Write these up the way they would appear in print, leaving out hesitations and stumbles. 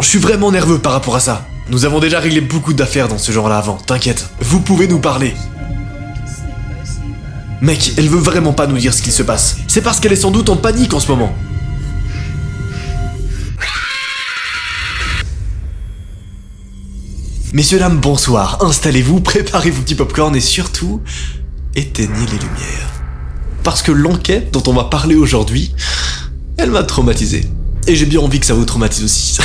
je suis vraiment nerveux par rapport à ça. Nous avons déjà réglé beaucoup d'affaires dans ce genre-là avant, t'inquiète. Vous pouvez nous parler. Mec, elle veut vraiment pas nous dire ce qu'il se passe. C'est parce qu'elle est sans doute en panique en ce moment. Messieurs, dames, bonsoir. Installez-vous, préparez vos petits popcorn et surtout, éteignez les lumières. Parce que l'enquête dont on va parler aujourd'hui, elle m'a traumatisé. Et j'ai bien envie que ça vous traumatise aussi.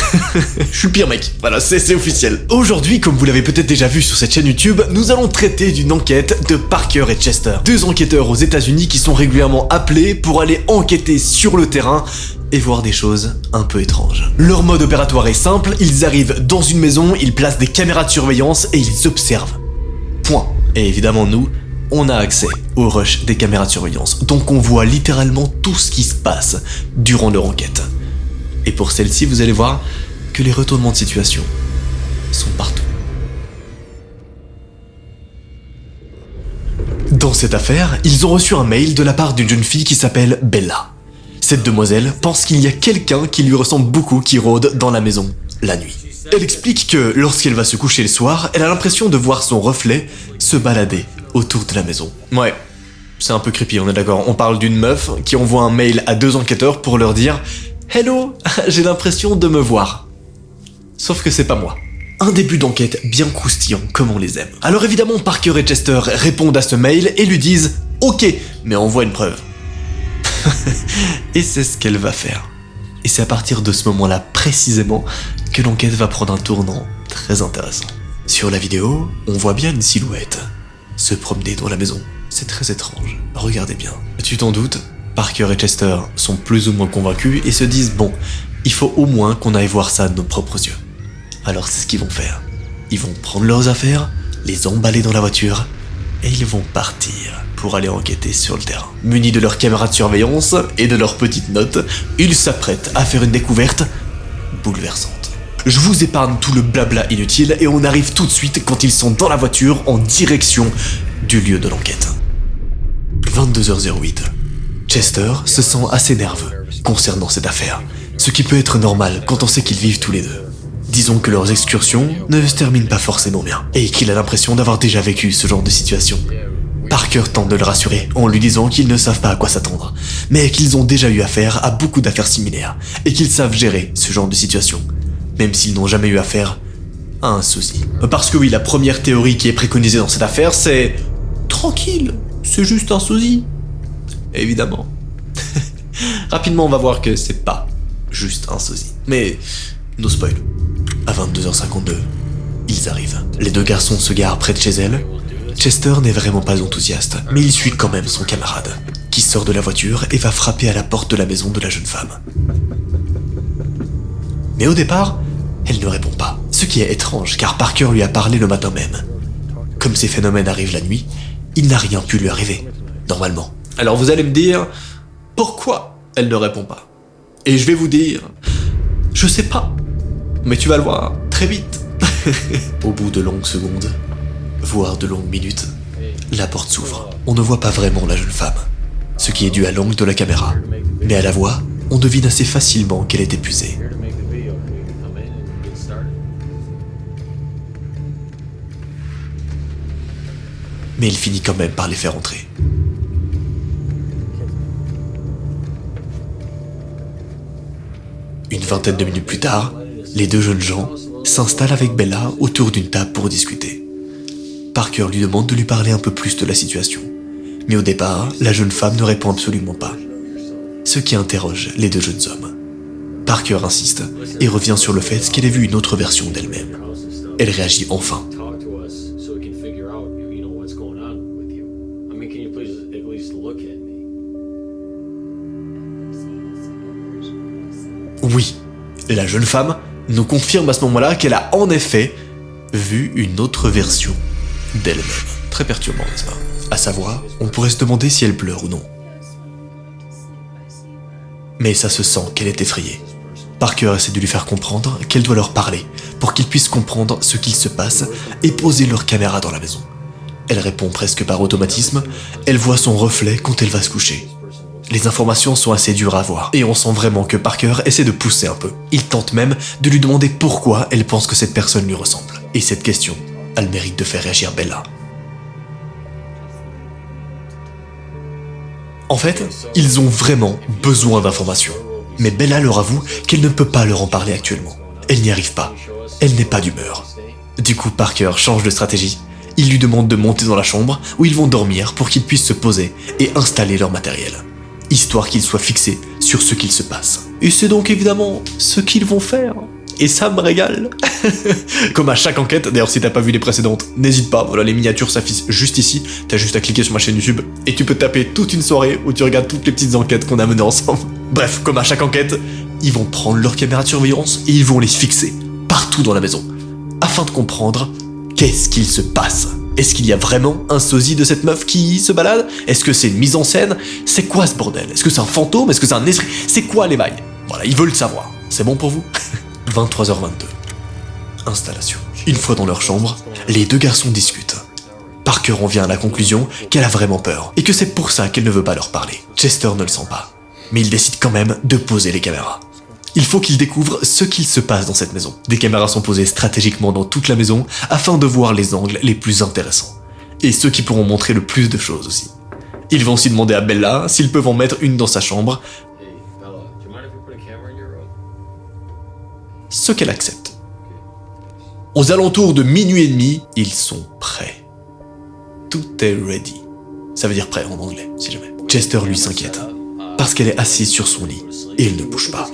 Je suis le pire mec, voilà, c'est officiel. Aujourd'hui, comme vous l'avez peut-être déjà vu sur cette chaîne YouTube, nous allons traiter d'une enquête de Parker et Chester. Deux enquêteurs aux États-Unis qui sont régulièrement appelés pour aller enquêter sur le terrain et voir des choses un peu étranges. Leur mode opératoire est simple, ils arrivent dans une maison, ils placent des caméras de surveillance et ils observent. Point. Et évidemment nous, on a accès au rush des caméras de surveillance, donc on voit littéralement tout ce qui se passe durant leur enquête. Et pour celle-ci, vous allez voir que les retournements de situation sont partout. Dans cette affaire, ils ont reçu un mail de la part d'une jeune fille qui s'appelle Bella. Cette demoiselle pense qu'il y a quelqu'un qui lui ressemble beaucoup qui rôde dans la maison la nuit. Elle explique que lorsqu'elle va se coucher le soir, elle a l'impression de voir son reflet se balader autour de la maison. Ouais, c'est un peu creepy, on est d'accord. On parle d'une meuf qui envoie un mail à deux enquêteurs pour leur dire « Hello, j'ai l'impression de me voir. » Sauf que c'est pas moi. Un début d'enquête bien croustillant comme on les aime. Alors évidemment, Parker et Chester répondent à ce mail et lui disent « Ok, mais envoie une preuve. » Et c'est ce qu'elle va faire. Et c'est à partir de ce moment-là précisément que l'enquête va prendre un tournant très intéressant. Sur la vidéo, on voit bien une silhouette se promener dans la maison. C'est très étrange. Regardez bien. Tu t'en doutes, Parker et Chester sont plus ou moins convaincus et se disent « Bon, il faut au moins qu'on aille voir ça de nos propres yeux. » Alors c'est ce qu'ils vont faire. Ils vont prendre leurs affaires, les emballer dans la voiture et ils vont partir pour aller enquêter sur le terrain. Munis de leurs caméras de surveillance et de leurs petites notes, ils s'apprêtent à faire une découverte bouleversante. Je vous épargne tout le blabla inutile et on arrive tout de suite quand ils sont dans la voiture en direction du lieu de l'enquête. 22h08. Chester se sent assez nerveux concernant cette affaire, ce qui peut être normal quand on sait qu'ils vivent tous les deux. Disons que leurs excursions ne se terminent pas forcément bien, et qu'il a l'impression d'avoir déjà vécu ce genre de situation. Parker tente de le rassurer en lui disant qu'ils ne savent pas à quoi s'attendre, mais qu'ils ont déjà eu affaire à beaucoup d'affaires similaires, et qu'ils savent gérer ce genre de situation, même s'ils n'ont jamais eu affaire à un sosie. Parce que oui, la première théorie qui est préconisée dans cette affaire, c'est « Tranquille, c'est juste un sosie ». Évidemment. Rapidement, on va voir que c'est pas juste un sosie. Mais, no spoil. À 22h52, ils arrivent. Les deux garçons se garent près de chez elle. Chester n'est vraiment pas enthousiaste, mais il suit quand même son camarade, qui sort de la voiture et va frapper à la porte de la maison de la jeune femme. Mais au départ, elle ne répond pas, ce qui est étrange car Parker lui a parlé le matin même. Comme ces phénomènes arrivent la nuit, il n'a rien pu lui arriver, normalement. Alors vous allez me dire, pourquoi elle ne répond pas? Et je vais vous dire, je sais pas, mais tu vas le voir très vite. Au bout de longues secondes, voire de longues minutes, la porte s'ouvre. On ne voit pas vraiment la jeune femme, ce qui est dû à l'angle de la caméra. Mais à la voix, on devine assez facilement qu'elle est épuisée. Mais il finit quand même par les faire entrer. Une vingtaine de minutes plus tard, les deux jeunes gens s'installent avec Bella autour d'une table pour discuter. Parker lui demande de lui parler un peu plus de la situation. Mais au départ, la jeune femme ne répond absolument pas. Ce qui interroge les deux jeunes hommes. Parker insiste et revient sur le fait qu'elle ait vu une autre version d'elle-même. Elle réagit enfin. Oui, la jeune femme nous confirme à ce moment-là qu'elle a en effet vu une autre version d'elle-même. Très perturbant, n'est-ce pas? À savoir, on pourrait se demander si elle pleure ou non. Mais ça se sent qu'elle est effrayée. Parker essaie de lui faire comprendre qu'elle doit leur parler pour qu'ils puissent comprendre ce qu'il se passe et poser leur caméra dans la maison. Elle répond presque par automatisme, elle voit son reflet quand elle va se coucher. Les informations sont assez dures à avoir, et on sent vraiment que Parker essaie de pousser un peu. Il tente même de lui demander pourquoi elle pense que cette personne lui ressemble. Et cette question a le mérite de faire réagir Bella. En fait, ils ont vraiment besoin d'informations. Mais Bella leur avoue qu'elle ne peut pas leur en parler actuellement. Elle n'y arrive pas. Elle n'est pas d'humeur. Du coup, Parker change de stratégie. Il lui demande de monter dans la chambre où ils vont dormir pour qu'ils puissent se poser et installer leur matériel, histoire qu'ils soient fixés sur ce qu'il se passe. Et c'est donc évidemment ce qu'ils vont faire. Et ça me régale. Comme à chaque enquête, d'ailleurs si t'as pas vu les précédentes, n'hésite pas, voilà les miniatures s'affichent juste ici, t'as juste à cliquer sur ma chaîne YouTube et tu peux taper toute une soirée où tu regardes toutes les petites enquêtes qu'on a menées ensemble. Bref, comme à chaque enquête, ils vont prendre leur caméra de surveillance et ils vont les fixer partout dans la maison, afin de comprendre qu'est-ce qu'il se passe. Est-ce qu'il y a vraiment un sosie de cette meuf qui se balade? Est-ce que c'est une mise en scène? C'est quoi ce bordel? Est-ce que c'est un fantôme? Est-ce que c'est un esprit? C'est quoi les bails? Voilà, ils veulent le savoir. C'est bon pour vous? 23h22. Installation. Une fois dans leur chambre, les deux garçons discutent. Parker en vient à la conclusion qu'elle a vraiment peur, et que c'est pour ça qu'elle ne veut pas leur parler. Chester ne le sent pas, mais il décide quand même de poser les caméras. Il faut qu'il découvre ce qu'il se passe dans cette maison. Des caméras sont posées stratégiquement dans toute la maison afin de voir les angles les plus intéressants. Et ceux qui pourront montrer le plus de choses aussi. Ils vont aussi demander à Bella s'ils peuvent en mettre une dans sa chambre. Ce qu'elle accepte. Aux alentours de minuit et demi, ils sont prêts. Tout est ready. Ça veut dire prêt en anglais, si jamais. Chester lui s'inquiète, parce qu'elle est assise sur son lit et elle ne bouge pas.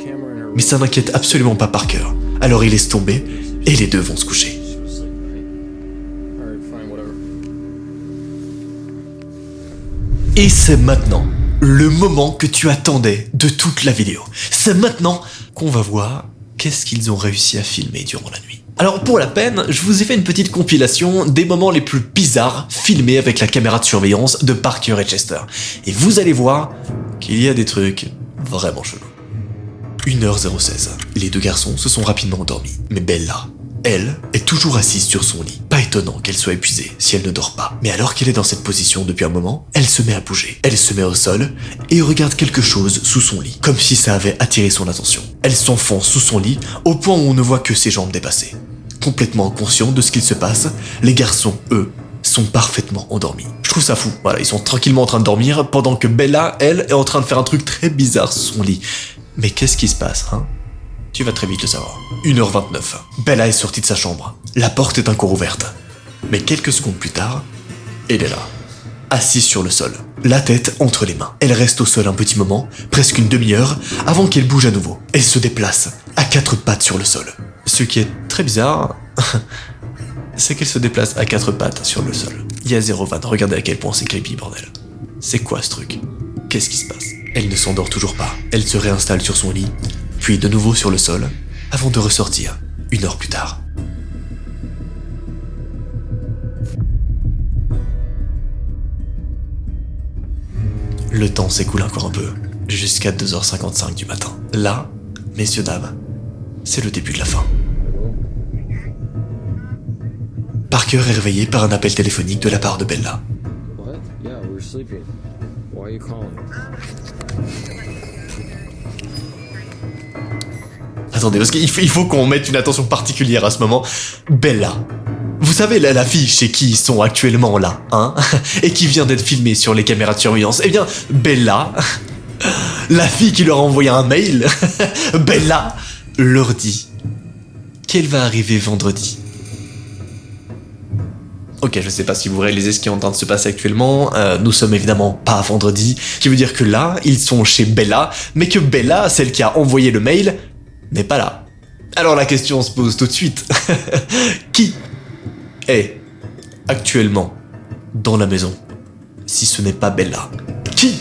Mais ça n'inquiète absolument pas Parker. Alors il laisse tomber et les deux vont se coucher. Et c'est maintenant le moment que tu attendais de toute la vidéo. C'est maintenant qu'on va voir qu'est-ce qu'ils ont réussi à filmer durant la nuit. Alors pour la peine, je vous ai fait une petite compilation des moments les plus bizarres filmés avec la caméra de surveillance de Parker et Chester. Et vous allez voir qu'il y a des trucs vraiment chelous. 1h16. Les deux garçons se sont rapidement endormis. Mais Bella, elle, est toujours assise sur son lit. Pas étonnant qu'elle soit épuisée si elle ne dort pas. Mais alors qu'elle est dans cette position depuis un moment, elle se met à bouger. Elle se met au sol et regarde quelque chose sous son lit, comme si ça avait attiré son attention. Elle s'enfonce sous son lit au point où on ne voit que ses jambes dépassées. Complètement conscients de ce qu'il se passe, les garçons, eux, sont parfaitement endormis. Je trouve ça fou. Voilà, ils sont tranquillement en train de dormir pendant que Bella, elle, est en train de faire un truc très bizarre sous son lit. Mais qu'est-ce qui se passe, hein? Tu vas très vite le savoir. 1h29. Bella est sortie de sa chambre. La porte est encore ouverte. Mais quelques secondes plus tard, elle est là, assise sur le sol, la tête entre les mains. Elle reste au sol un petit moment, presque une demi-heure, avant qu'elle bouge à nouveau. Elle se déplace, à quatre pattes sur le sol. Ce qui est très bizarre, c'est qu'elle se déplace à quatre pattes sur le sol. Il y a zéro vanne, regardez à quel point c'est creepy, bordel. C'est quoi ce truc? Qu'est-ce qui se passe? Elle ne s'endort toujours pas. Elle se réinstalle sur son lit, puis de nouveau sur le sol, avant de ressortir, 1 heure plus tard. Le temps s'écoule encore un peu, jusqu'à 2h55 du matin. Là, messieurs, dames, c'est le début de la fin. Parker est réveillé par un appel téléphonique de la part de Bella. What? Yeah, we were sleeping. Why are you calling? Attendez, parce qu'il faut qu'on mette une attention particulière à ce moment. Bella. Vous savez, la fille chez qui ils sont actuellement là, hein, et qui vient d'être filmée sur les caméras de surveillance, eh bien, Bella, la fille qui leur a envoyé un mail, Bella, leur dit qu'elle va arriver vendredi. Ok, je sais pas si vous réalisez ce qui est en train de se passer actuellement, nous sommes évidemment pas vendredi, qui veut dire que là, ils sont chez Bella, mais que Bella, celle qui a envoyé le mail, n'est pas là. Alors la question se pose tout de suite. Qui est actuellement dans la maison si ce n'est pas Bella? Qui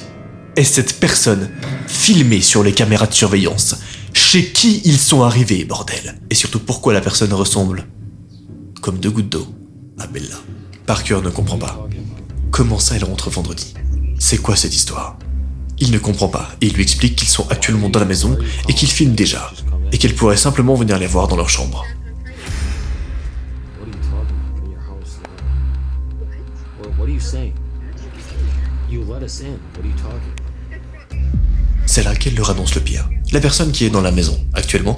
est cette personne filmée sur les caméras de surveillance? Chez qui ils sont arrivés, bordel? Et surtout, pourquoi la personne ressemble comme deux gouttes d'eau à Bella? Parker ne comprend pas. Comment ça elle rentre vendredi? C'est quoi cette histoire? Il ne comprend pas et il lui explique qu'ils sont actuellement dans la maison et qu'ils filment déjà et qu'elle pourrait simplement venir les voir dans leur chambre. What are you saying? You let us in. What are you talking about? C'est là qu'elle leur annonce le pire. La personne qui est dans la maison, actuellement,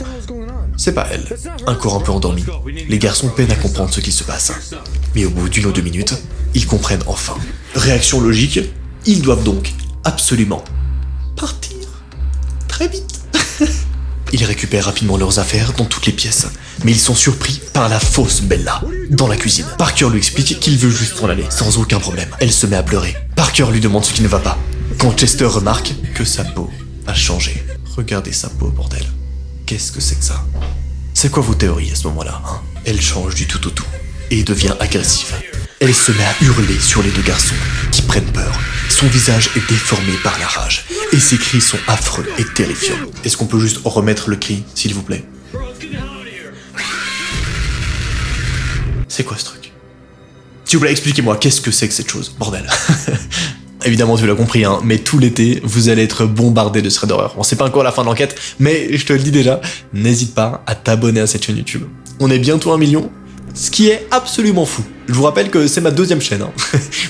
c'est pas elle. Un corps un peu endormi. Les garçons peinent à comprendre ce qui se passe. Mais au bout d'une ou deux minutes, ils comprennent enfin. Réaction logique, ils doivent donc absolument partir. Très vite. Ils récupèrent rapidement leurs affaires dans toutes les pièces, mais ils sont surpris par la fausse Bella, dans la cuisine. Parker lui explique qu'il veut juste s'en aller, sans aucun problème. Elle se met à pleurer. Parker lui demande ce qui ne va pas, quand Chester remarque que sa peau a changé. Regardez sa peau, bordel. Qu'est-ce que c'est que ça? C'est quoi vos théories à ce moment-là, hein? Elle change du tout au tout, et devient agressive. Elle se met à hurler sur les deux garçons, qui prennent peur. Son visage est déformé par la rage, et ses cris sont affreux et terrifiants. Est-ce qu'on peut juste remettre le cri, s'il vous plaît? C'est quoi ce truc? S'il vous plaît, expliquez-moi, qu'est-ce que c'est que cette chose, bordel? Évidemment, tu l'as compris, hein, mais tout l'été, vous allez être bombardé de threads d'horreur. Bon, c'est pas encore la fin de l'enquête, mais je te le dis déjà, n'hésite pas à t'abonner à cette chaîne YouTube. On est bientôt 1 million, ce qui est absolument fou. Je vous rappelle que c'est ma deuxième chaîne, hein.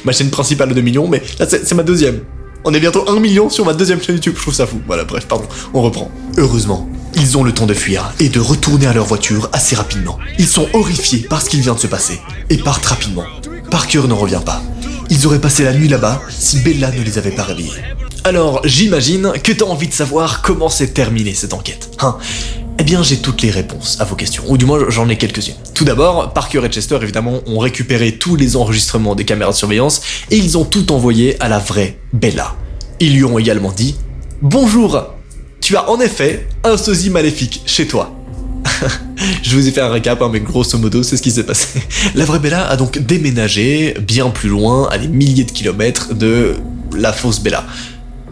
Ma chaîne principale de 2 millions, mais là c'est ma deuxième. On est bientôt 1 million sur ma deuxième chaîne YouTube, je trouve ça fou. Voilà, bref, pardon, on reprend. Heureusement, ils ont le temps de fuir et de retourner à leur voiture assez rapidement. Ils sont horrifiés par ce qu'il vient de se passer et partent rapidement. Parker n'en revient pas. Ils auraient passé la nuit là-bas si Bella ne les avait pas réveillés. Alors, j'imagine que t'as envie de savoir comment s'est terminée cette enquête, hein? Eh bien, j'ai toutes les réponses à vos questions, ou du moins j'en ai quelques-unes. Tout d'abord, Parker et Chester, évidemment, ont récupéré tous les enregistrements des caméras de surveillance et ils ont tout envoyé à la vraie Bella. Ils lui ont également dit « Bonjour, tu as en effet un sosie maléfique chez toi. » Je vous ai fait un récap, hein, mais grosso modo, c'est ce qui s'est passé. La vraie Bella a donc déménagé bien plus loin, à des milliers de kilomètres de la fausse Bella.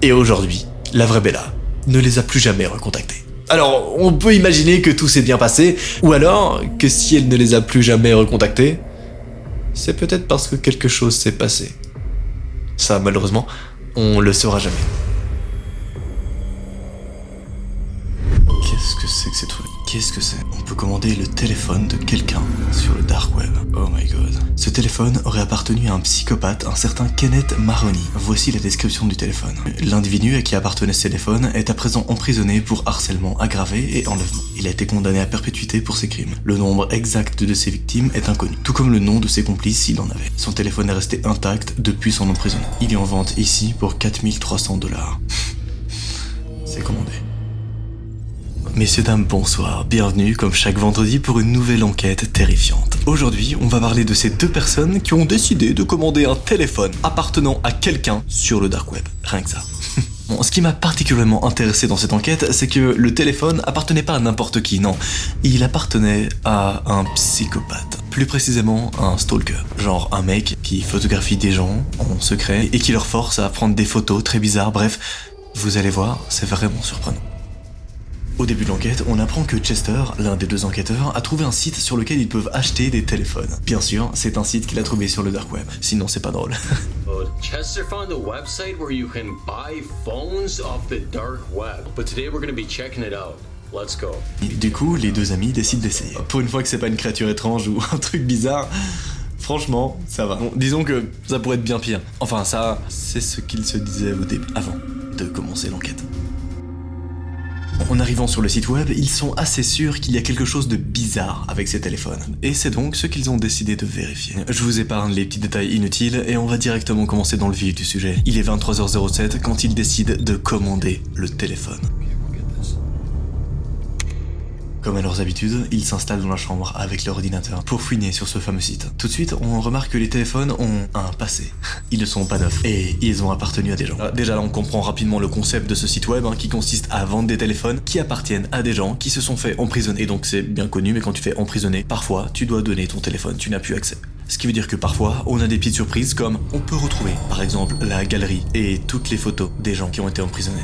Et aujourd'hui, la vraie Bella ne les a plus jamais recontactés. Alors, on peut imaginer que tout s'est bien passé, ou alors que si elle ne les a plus jamais recontactés, c'est peut-être parce que quelque chose s'est passé. Ça, malheureusement, on le saura jamais. Qu'est-ce que c'est que ces trucs? Qu'est-ce que c'est? On peut commander le téléphone de quelqu'un sur le dark web. Oh my god. Ce téléphone aurait appartenu à un psychopathe, un certain Kenneth Maroney. Voici la description du téléphone. L'individu à qui appartenait ce téléphone est à présent emprisonné pour harcèlement aggravé et enlèvement. Il a été condamné à perpétuité pour ses crimes. Le nombre exact de ses victimes est inconnu, tout comme le nom de ses complices s'il en avait. Son téléphone est resté intact depuis son emprisonnement. Il est en vente ici pour 4300 $. C'est commandé. Messieurs, dames, bonsoir. Bienvenue, comme chaque vendredi, pour une nouvelle enquête terrifiante. Aujourd'hui, on va parler de ces deux personnes qui ont décidé de commander un téléphone appartenant à quelqu'un sur le dark web. Rien que ça. Bon, ce qui m'a particulièrement intéressé dans cette enquête, c'est que le téléphone appartenait pas à n'importe qui, non. Il appartenait à un psychopathe. Plus précisément, un stalker. Genre un mec qui photographie des gens en secret et qui leur force à prendre des photos très bizarres. Bref, vous allez voir, c'est vraiment surprenant. Au début de l'enquête, on apprend que Chester, l'un des deux enquêteurs, a trouvé un site sur lequel ils peuvent acheter des téléphones. Bien sûr, c'est un site qu'il a trouvé sur le dark web, sinon c'est pas drôle. Chester found a website where you can buy phones off the dark web. But today we're going to be checking it out. Let's go. Du coup, les deux amis décident d'essayer. Pour une fois que c'est pas une créature étrange ou un truc bizarre, franchement, ça va. Bon, disons que ça pourrait être bien pire. Enfin, ça, c'est ce qu'ils se disaient au début, avant de commencer l'enquête. En arrivant sur le site web, ils sont assez sûrs qu'il y a quelque chose de bizarre avec ces téléphones. Et c'est donc ce qu'ils ont décidé de vérifier. Je vous épargne les petits détails inutiles et on va directement commencer dans le vif du sujet. Il est 23h07 quand ils décident de commander le téléphone. Comme à leurs habitudes, ils s'installent dans la chambre avec leur ordinateur pour fouiner sur ce fameux site. Tout de suite, on remarque que les téléphones ont un passé. Ils ne sont pas neufs et ils ont appartenu à des gens. Déjà là, on comprend rapidement le concept de ce site web qui consiste à vendre des téléphones qui appartiennent à des gens qui se sont fait emprisonner. Et donc c'est bien connu, mais quand tu fais emprisonner, parfois tu dois donner ton téléphone, tu n'as plus accès. Ce qui veut dire que parfois, on a des petites surprises comme on peut retrouver, par exemple, la galerie et toutes les photos des gens qui ont été emprisonnés.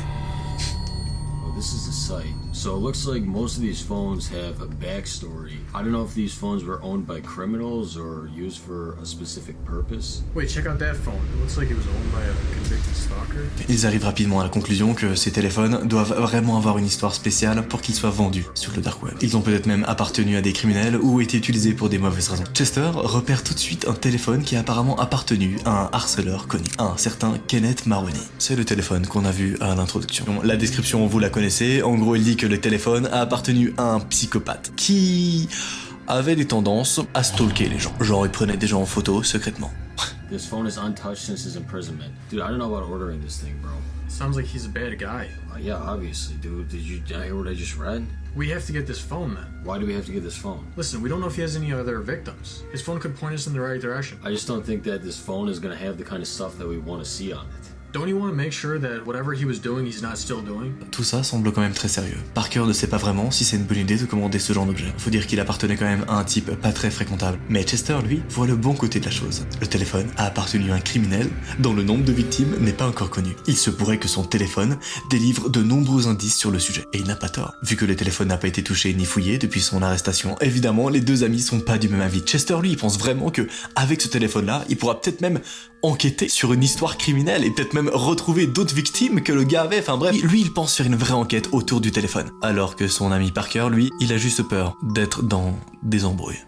This is the site. So it looks like most of these phones have a backstory. I don't know if these phones were owned by criminals or used for a specific purpose. Wait, check out that phone. It looks like it was owned by a convicted stalker. Ils arrivent rapidement à la conclusion que ces téléphones doivent vraiment avoir une histoire spéciale pour qu'ils soient vendus sur le dark web. Ils ont peut-être même appartenu à des criminels ou été utilisés pour des mauvaises raisons. Chester repère tout de suite un téléphone qui a apparemment appartenu à un harceleur connu, un certain Kenneth Maroney. C'est le téléphone qu'on a vu à l'introduction. La description, vous la connaissez. En gros, il dit que le téléphone a appartenu à un psychopathe qui avait des tendances à stalker les gens. Genre, il prenait des gens en photo secrètement. This phone is untouched since his imprisonment. Dude, I don't know about ordering this thing, bro. Sounds like he's a bad guy. Yeah, obviously, dude. Did you hear what I just read? We have to get this phone then. Why do we have to get this phone? Listen, we don't know if he has any other victims. His phone could point us in the right direction. I just don't think that this phone is gonna have the kind of stuff that we want to see on it. Don't you want to make sure that whatever he was doing, he's not still doing? Tout ça semble quand même très sérieux. Parker ne sait pas vraiment si c'est une bonne idée de commander ce genre d'objet. Faut dire qu'il appartenait quand même à un type pas très fréquentable. Mais Chester, lui, voit le bon côté de la chose. Le téléphone a appartenu à un criminel dont le nombre de victimes n'est pas encore connu. Il se pourrait que son téléphone délivre de nombreux indices sur le sujet. Et il n'a pas tort. Vu que le téléphone n'a pas été touché ni fouillé depuis son arrestation, évidemment, les deux amis sont pas du même avis. Chester, lui, il pense vraiment que avec ce téléphone-là, il pourra peut-être même enquêter sur une histoire criminelle et peut-être même retrouver d'autres victimes que le gars avait. Enfin bref, lui, il pense faire une vraie enquête autour du téléphone. Alors que son ami Parker, lui, il a juste peur d'être dans des embrouilles.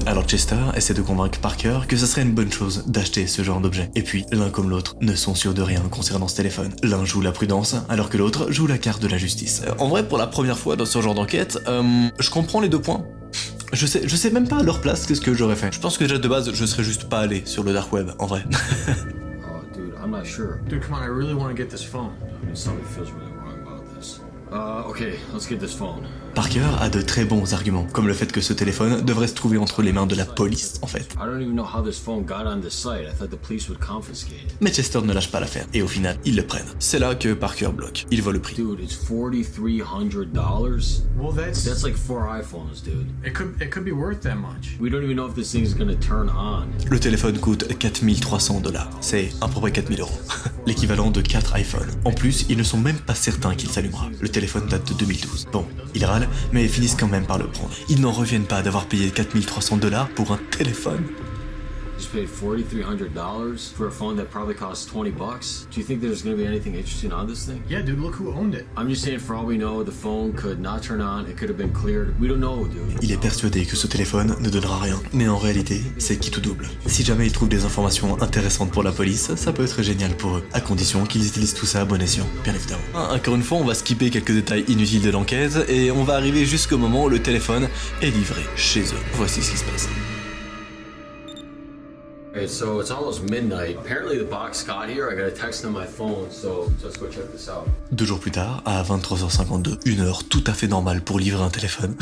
Alors Chester essaie de convaincre Parker que ça serait une bonne chose d'acheter ce genre d'objet. Et puis, l'un comme l'autre ne sont sûrs de rien concernant ce téléphone. L'un joue la prudence, alors que l'autre joue la carte de la justice. En vrai, pour la première fois dans ce genre d'enquête, je comprends les deux points. Je sais même pas à leur place qu'est-ce que j'aurais fait. Je pense que déjà de base, je serais juste pas allé sur le dark web, en vrai. Oh, dude, I'm not sure. Dude, come on, I really want to get this phone. I mean, something feels really wrong about this. Okay, let's get this phone. Parker a de très bons arguments, comme le fait que ce téléphone devrait se trouver entre les mains de la police, en fait. I don't even know how this phone got on this site. I thought the police would confiscate it. Mais Chester ne lâche pas l'affaire, et au final, ils le prennent. C'est là que Parker bloque. Il voit le prix. Dude, it's $4,300. Well, That's like 4 iPhones, dude. it could be worth that much. We don't even know if this thing is gonna turn on. Le téléphone coûte $4 300. C'est à peu près 4 000 €. L'équivalent de 4 iPhones. En plus, ils ne sont même pas certains qu'il s'allumera. Le téléphone date de 2012. Bon, ils râlent, mais ils finissent quand même par le prendre. Ils n'en reviennent pas d'avoir payé $4 300 pour un téléphone. Just paid $4,300 for a phone that probably costs $20. Do you think there's gonna be anything interesting on this thing? Yeah, dude, look who owned it. I'm just saying, for all we know, the phone could not turn on. It could have been cleared. We don't know, dude. Il est persuadé que ce téléphone ne donnera rien. Mais en réalité, c'est qui tout double. Si jamais il trouve des informations intéressantes pour la police, ça peut être génial pour eux. À condition qu'ils utilisent tout ça à bon escient, bien évidemment. Encore une fois, on va skipper quelques détails inutiles de l'enquête et on va arriver jusqu'au moment où le téléphone est livré chez eux. Voici ce qui se passe. Okay, so it's almost midnight. Apparently the box got here. I got a text on my phone, so let's go check this out. 2 jours plus tard, à 23h52, une heure tout à fait normale pour livrer un téléphone,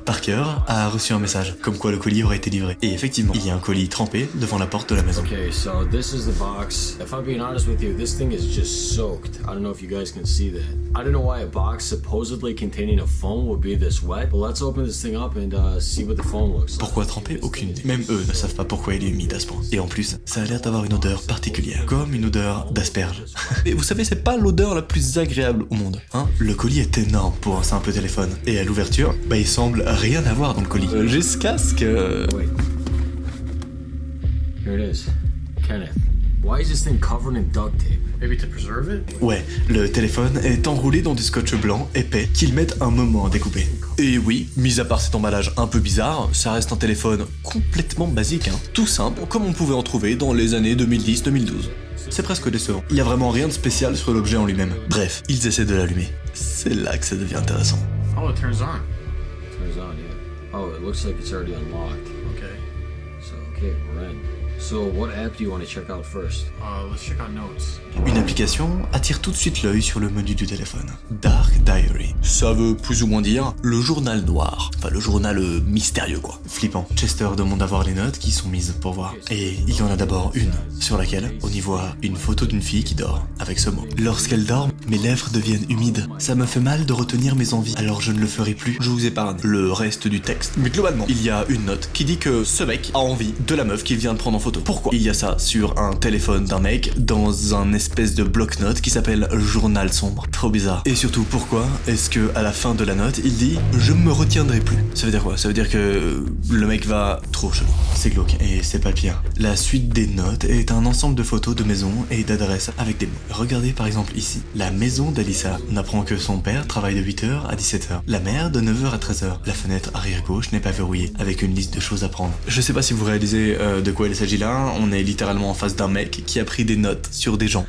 Parker a reçu un message, comme quoi le colis aurait été livré. Et effectivement, il y a un colis trempé devant la porte de la maison. Okay, so this is the box. If I'm being honest with you, this thing is just soaked. I don't know if you guys can see that. I don't know why a box supposedly containing a phone would be this wet, but let's open this thing up and see what the phone looks like. Pourquoi tremper? Aucune idée. Même eux ne savent pas pourquoi il est humide à ce point. Et en plus, ça a l'air d'avoir une odeur particulière, comme une odeur d'asperge. Et vous savez, c'est pas l'odeur la plus agréable au monde, hein. Le colis est énorme pour un simple téléphone. Et à l'ouverture, il semble rien avoir dans le colis. Jusqu'à ce que... Wait. Here it is. Kenneth, why is this thing covered in duct tape? Maybe to preserve it? Ouais, le téléphone est enroulé dans du scotch blanc épais qu'ils mettent un moment à découper. Et oui, mis à part cet emballage un peu bizarre, ça reste un téléphone complètement basique, hein. Tout simple, comme on pouvait en trouver dans les années 2010-2012. C'est presque décevant. Il y a vraiment rien de spécial sur l'objet en lui-même. Bref, ils essaient de l'allumer. C'est là que ça devient intéressant. Oh, it turns on. Turns on, yeah. Oh, it looks like it's already unlocked. Okay. So, okay, we're in. So, what app do you want to check out first? Let's check out notes. Une application attire tout de suite l'œil sur le menu du téléphone. Dark Diary. Ça veut plus ou moins dire le journal noir. Enfin, le journal mystérieux, quoi. Flippant. Chester demande à voir les notes qui sont mises pour voir. Et il y en a d'abord une, sur laquelle on y voit une photo d'une fille qui dort, avec ce mot. Lorsqu'elle dort, mes lèvres deviennent humides. Ça me fait mal de retenir mes envies, alors je ne le ferai plus. Je vous épargne le reste du texte. Mais globalement, il y a une note qui dit que ce mec a envie de la meuf qu'il vient de prendre en photo. photos. Pourquoi? Il y a ça sur un téléphone d'un mec dans un espèce de bloc-notes qui s'appelle Journal sombre. Trop bizarre. Et surtout, pourquoi est-ce que à la fin de la note, il dit « Je me retiendrai plus ». Ça veut dire quoi? Ça veut dire que le mec va trop chelou. C'est glauque et c'est pas le pire. La suite des notes est un ensemble de photos de maisons et d'adresses avec des mots. Regardez par exemple ici. La maison d'Alissa. On apprend que son père travaille de 8h à 17h. La mère de 9h à 13h. La fenêtre arrière gauche n'est pas verrouillée, avec une liste de choses à prendre. Je sais pas si vous réalisez de quoi il s'agit là. On est littéralement en face d'un mec qui a pris des notes sur des gens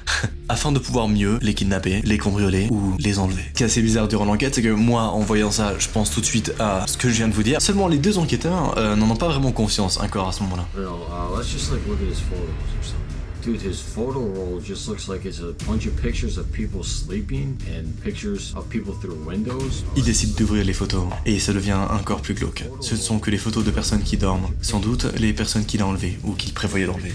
afin de pouvoir mieux les kidnapper, les cambrioler ou les enlever. Ce qui est assez bizarre durant l'enquête, c'est que moi, en voyant ça, je pense tout de suite à ce que je viens de vous dire. Seulement les deux enquêteurs n'en ont pas vraiment confiance encore à ce moment-là. Let's just like look at his photos or something. Dude, his photo roll just looks like it's a bunch of pictures of people sleeping and pictures of people through windows. Il décide d'ouvrir les photos et ça devient encore plus glauque. Ce ne sont que les photos de personnes qui dorment. Sans doute les personnes qu'il a enlevées ou qu'il prévoyait d'enlever.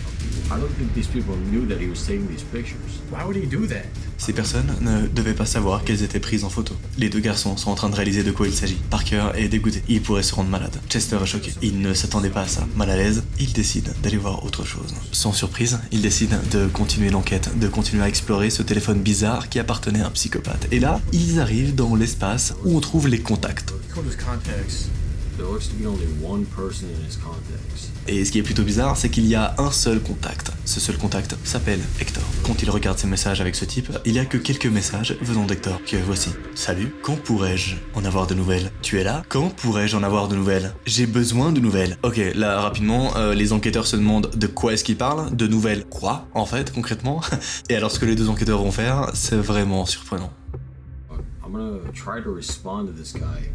I don't think these people knew that he was taking these pictures. Why would he do that? Ces personnes ne devaient pas savoir qu'elles étaient prises en photo. Les deux garçons sont en train de réaliser de quoi il s'agit. Parker est dégoûté. Il pourrait se rendre malade. Chester est choqué. Il ne s'attendait pas à ça. Mal à l'aise, il décide d'aller voir autre chose. Sans surprise, il décide de continuer l'enquête, de continuer à explorer ce téléphone bizarre qui appartenait à un psychopathe. Et là, ils arrivent dans l'espace où on trouve les contacts. Code his contacts. There looks to be only one person in his contacts. Et ce qui est plutôt bizarre, c'est qu'il y a un seul contact. Ce seul contact s'appelle Hector. Quand il regarde ses messages avec ce type, il n'y a que quelques messages venant d'Hector. Que voici. Salut, quand pourrais-je en avoir de nouvelles? Tu es là? Quand pourrais-je en avoir de nouvelles? J'ai besoin de nouvelles. Ok, là rapidement, les enquêteurs se demandent de quoi est-ce qu'ils parlent? De nouvelles quoi, en fait, concrètement? Et alors ce que les deux enquêteurs vont faire, c'est vraiment surprenant. I'm gonna try to respond to this guy.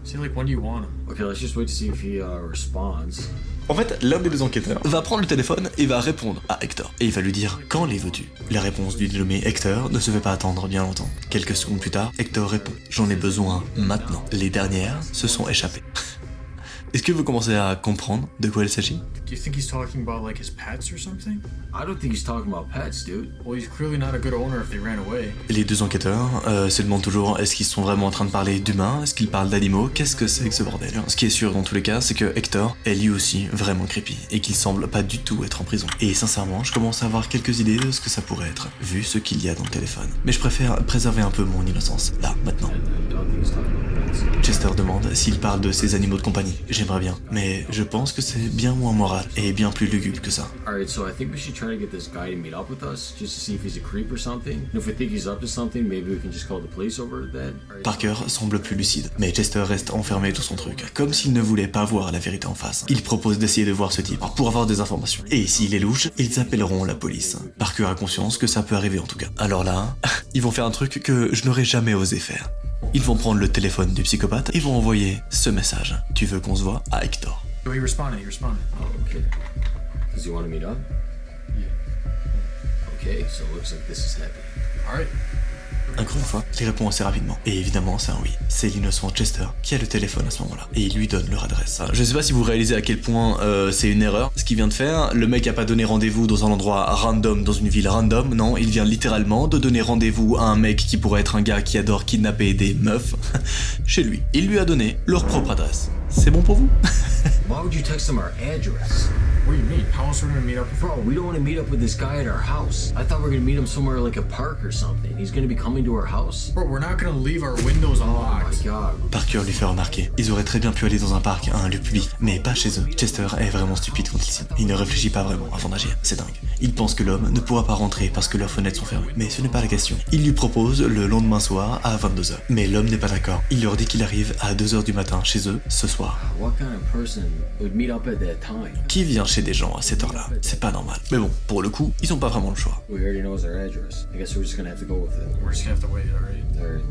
Say like, when do you want him? Okay, let's just wait to see if he responds. En fait, l'un des deux enquêteurs va prendre le téléphone et va répondre à Hector. Et il va lui dire « Quand les veux-tu » La réponse du dénommé Hector ne se fait pas attendre bien longtemps. Quelques secondes plus tard, Hector répond « J'en ai besoin maintenant. Les dernières se sont échappées. » Est-ce que vous commencez à comprendre de quoi il s'agit? Do you think he's talking about like his pets or something? I don't think he's talking about pets, dude. Well, he's clearly not a good owner if they ran away. Les deux enquêteurs se demandent toujours est-ce qu'ils sont vraiment en train de parler d'humains? Est-ce qu'ils parlent d'animaux? Qu'est-ce que c'est que ce bordel? Ce qui est sûr dans tous les cas, c'est que Hector est lui aussi vraiment creepy et qu'il semble pas du tout être en prison. Et sincèrement, je commence à avoir quelques idées de ce que ça pourrait être, vu ce qu'il y a dans le téléphone. Mais je préfère préserver un peu mon innocence, là, maintenant. I don't think he's talking about pets. Chester demande s'il parle de ses animaux de compagnie. J'aimerais bien, mais je pense que c'est bien moins moral et bien plus lugubre que ça. Alright, so I think we should try to get this guy to meet up with us, just to see if he's a creep or something. And if we think he's up to something, maybe we can just call the police over that. Parker semble plus lucide, mais Chester reste enfermé dans son truc, comme s'il ne voulait pas voir la vérité en face. Il propose d'essayer de voir ce type pour avoir des informations. Et s'il est louche, ils appelleront la police. Parker a conscience que ça peut arriver en tout cas. Alors là, ils vont faire un truc que je n'aurais jamais osé faire. Ils vont prendre le téléphone du psychopathe et vont envoyer ce message. Tu veux qu'on se voie à Hector. Oh, he responded. Oh, okay. Does he want to meet up? Yeah. Okay, so it looks like this is happening. Alright. Encore une fois, il répond assez rapidement. Et évidemment, c'est un oui. C'est l'innocent Chester qui a le téléphone à ce moment-là. Et il lui donne leur adresse. Je sais pas si vous réalisez à quel point c'est une erreur ce qu'il vient de faire. Le mec a pas donné rendez-vous dans un endroit random, dans une ville random. Non, il vient littéralement de donner rendez-vous à un mec qui pourrait être un gars qui adore kidnapper des meufs chez lui. Il lui a donné leur propre adresse. C'est bon pour vous? Why would you text him our address? What do you mean? How else are we gonna meet up with him? Bro, we don't want to meet up with this guy at our house. I thought we were gonna meet him somewhere like a park or something. He's gonna be coming to our house? Bro, we're not gonna leave our windows Oh my unlocked. god. Parker lui fait remarquer. Ils auraient très bien pu aller dans un parc, un lieu public, mais pas chez eux. Chester est vraiment stupide quand il cible. Il ne réfléchit pas vraiment avant d'agir. C'est dingue. Il pense que l'homme ne pourra pas rentrer parce que leurs fenêtres sont fermées. Mais ce n'est pas la question. Il lui propose le lendemain soir à 22h. Mais l'homme n'est pas d'accord. Il leur dit qu'il arrive à 2h du matin chez eux ce soir. What kind of person would meet up at that time? Qui vient chez des gens à cette heure-là? C'est pas normal. Mais bon, pour le coup, ils ont pas vraiment le choix. We already knows our address. I guess we're just gonna have to go with it. We're just gonna have to wait, alright? Alright.